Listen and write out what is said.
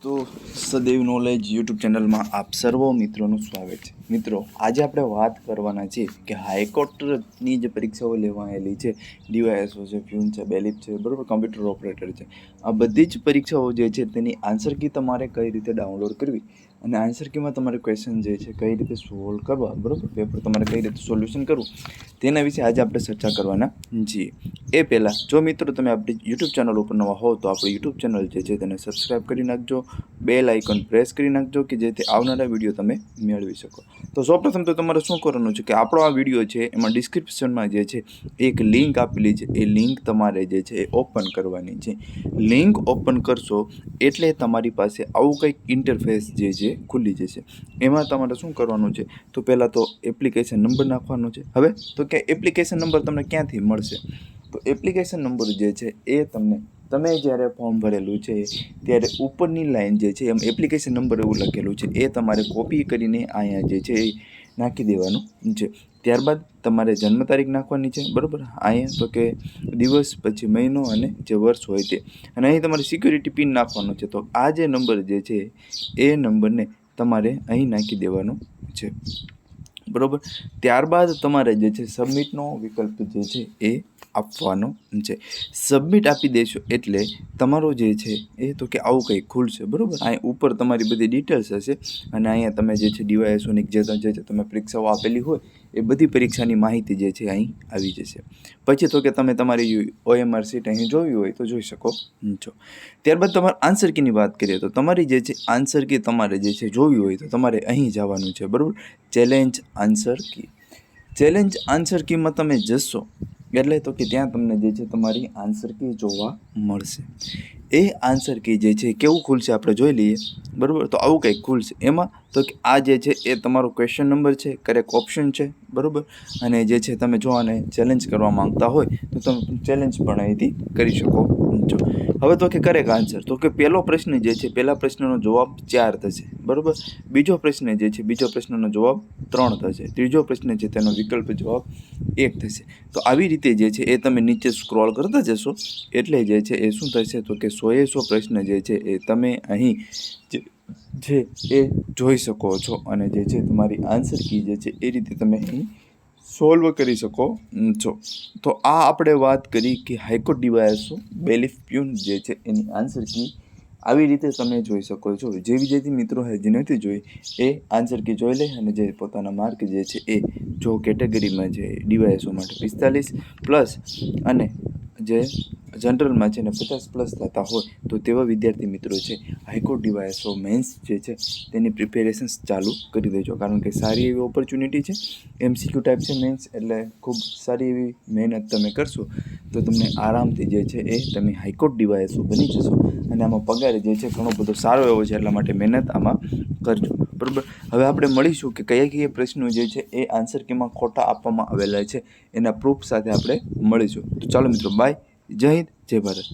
તો સદૈવ knowledge YouTube ચેનલમાં આપ સર્વ મિત્રોનું સ્વાગત છે। મિત્રો આજે આપણે વાત કરવાના છે કે હાઈકોર્ટની જે પરીક્ષાઓ લેવાયેલી છે, ડીવાયએસઓ છે, પ્યુન છે, બેલીફ છે, બરાબર, કમ્પ્યુટર ઓપરેટર છે, આ બધી જ પરીક્ષાઓ જે છે તેની આન્સર કી તમારે કઈ રીતે ડાઉનલોડ કરવી અને આન્સર કીમાં તમારે ક્વેશ્ચન જે છે કઈ રીતે સોલ્વ કરવા, બરાબર, પેપર તમારે કઈ રીતે સોલ્યુશન કરવું તેના વિશે આજે આપણે ચર્ચા કરવાના છીએ। એ પહેલાં જો મિત્રો તમે આપણી યુટ્યુબ ચેનલ ઉપર નવા હો તો આપણી યુટ્યુબ ચેનલ જે છે તેને સબસ્ક્રાઈબ કરી નાખજો, બેલ આઇકન પ્રેસ કરી નાખજો કે જેથી આવનારા વિડીયો તમે મેળવી શકો। તો સૌપ્રથમ તો તમારે શું કરવાનું છે કે આપણો આ વિડીયો છે એમાં ડિસ્ક્રિપ્શનમાં જે છે એક લિંક આપેલી છે, એ લિંક તમારે જે છે એ ઓપન કરવાની છે। લિંક ઓપન કરશો એટલે તમારી પાસે આવું કંઈક ઇન્ટરફેસ જે છે ખુલી જશે। એમાં તમારે શું કરવાનું છે તો પહેલાં તો એપ્લિકેશન નંબર નાખવાનો છે। હવે તો કે એપ્લિકેશન નંબર તમને ક્યાંથી મળશે તો એપ્લિકેશન નંબર જે છે એ તમે જ્યારે ફોર્મ ભરેલું છે ત્યારે ઉપરની લાઈન જે છે એમ એપ્લિકેશન નંબર એવું લખેલું છે એ તમારે કોપી કરીને અહીંયા જે છે એ નાખી દેવાનું છે। ત્યારબાદ તમારે જન્મ તારીખ નાખવાની છે, બરાબર, અહીંયા તો કે દિવસ, પછી મહિનો અને જે વર્ષ હોય તે, અને અહીં તમારે સિક્યુરિટી પિન નાખવાનો છે। તો આ જે નંબર જે છે એ નંબરને તમારે અહીં નાખી દેવાનો છે, બરાબર। ત્યારબાદ તમારે જે છે સબમિટનો વિકલ્પ જે છે એ આપવાનો છે। સબમિટ આપી દેશો એટલે તમારો જે છે એ તો કે આવું કંઈક ખુલશે, બરાબર। અહીં ઉપર તમારી બધી ડિટેલ્સ હશે અને અહીંયા તમે જે છે ડીવાયએસઓની જે તમે પરીક્ષાઓ આપેલી હોય એ બધી પરીક્ષાની માહિતી જે છે અહીં આવી જશે। પછી તો કે તમે તમારી OMR સીટ અહીં જોવી હોય તો જોઈ શકો છો। ત્યારબાદ તમારે આન્સર કીની વાત કરીએ તો તમારી જે છે આન્સર કી તમારે જે છે જોવી હોય તો તમારે અહીં જવાનું છે, બરાબર। Challenge answer key, challenge answer કીમાં તમે જશો એટલે તો કે ત્યાં તમને જે છે તમારી આન્સર કી જોવા મળશે। એ આન્સર કી જે છે કેવું ખુલશે આપણે જોઈ લઈએ, બરાબર। તો આવું કંઈક ખુલશે। એમાં તો કે આ જે છે એ તમારો ક્વેશ્ચન નંબર છે, કરેક્ટ ઓપ્શન છે, બરાબર, અને જે છે તમે જો આને ચેલેન્જ કરવા માંગતા હોય તો તમે ચેલેન્જ પણ અહીંથી કરી શકો છો। હવે તો કે કરેક્ટ આન્સર, તો કે પહેલો પ્રશ્ન જે છે પહેલા પ્રશ્નનો જવાબ 4 થશે, બરાબર, બીજો પ્રશ્ન જે છે બીજો પ્રશ્નનો જવાબ 3 થશે, ત્રીજો પ્રશ્ન છે તેનો વિકલ્પ જવાબ 1 થશે। તો આવી રીતે જે છે એ તમે નીચે સ્ક્રોલ કરતા જશો એટલે જે છે એ શું થશે તો કે 100 પ્રશ્ન જે છે એ તમે અહીં જે એ જોઈ શકો છો અને જે છે તમારી આન્સર કી જે છે એ રીતે તમે અહીં સોલ્વ કરી શકો છો। તો આ આપણે વાત કરી કે હાઈકોર્ટ ડીવાયએસઓ બેલીફ પ્યુન જે છે એની આન્સર કી આવી રીતે તમે જોઈ શકો છો। જે વિદ્યાર્થી મિત્રો હજી નથી જોઈ એ આન્સર કી જોઈ લે અને જે પોતાના માર્ક જે છે એ જો કેટેગરીમાં છે ડીવાયએસઓ માટે 45 પ્લસ અને જે જનરલમાં છે ને 50+ થતા હોય તો તેવા વિદ્યાર્થી મિત્રો છે હાઈકોર્ટ ડીવાયએસઓ મેન્સ જે છે તેની પ્રિપેરેશન્સ ચાલુ કરી દેજો, કારણ કે સારી એવી ઓપોર્ચ્યુનિટી છે। MCQ ટાઈપ છે મેન્સ એટલે ખૂબ સારી એવી મહેનત તમે કરશો તો તમને આરામથી જે છે એ તમે હાઈકોર્ટ ડીવાયએસઓ બની જશો અને આમાં પગાર જે છે ઘણો બધો સારો એવો છે, એટલા માટે મહેનત આમાં કરજો, બરાબર। હવે આપણે મળીશું કે કયા પ્રશ્નો જે છે એ આન્સર કીમાં ખોટા આપવામાં આવેલા છે એના પ્રૂફ સાથે આપણે મળીશું। તો ચાલો મિત્રો, બાય, જય હિન્દ, જય ભારત।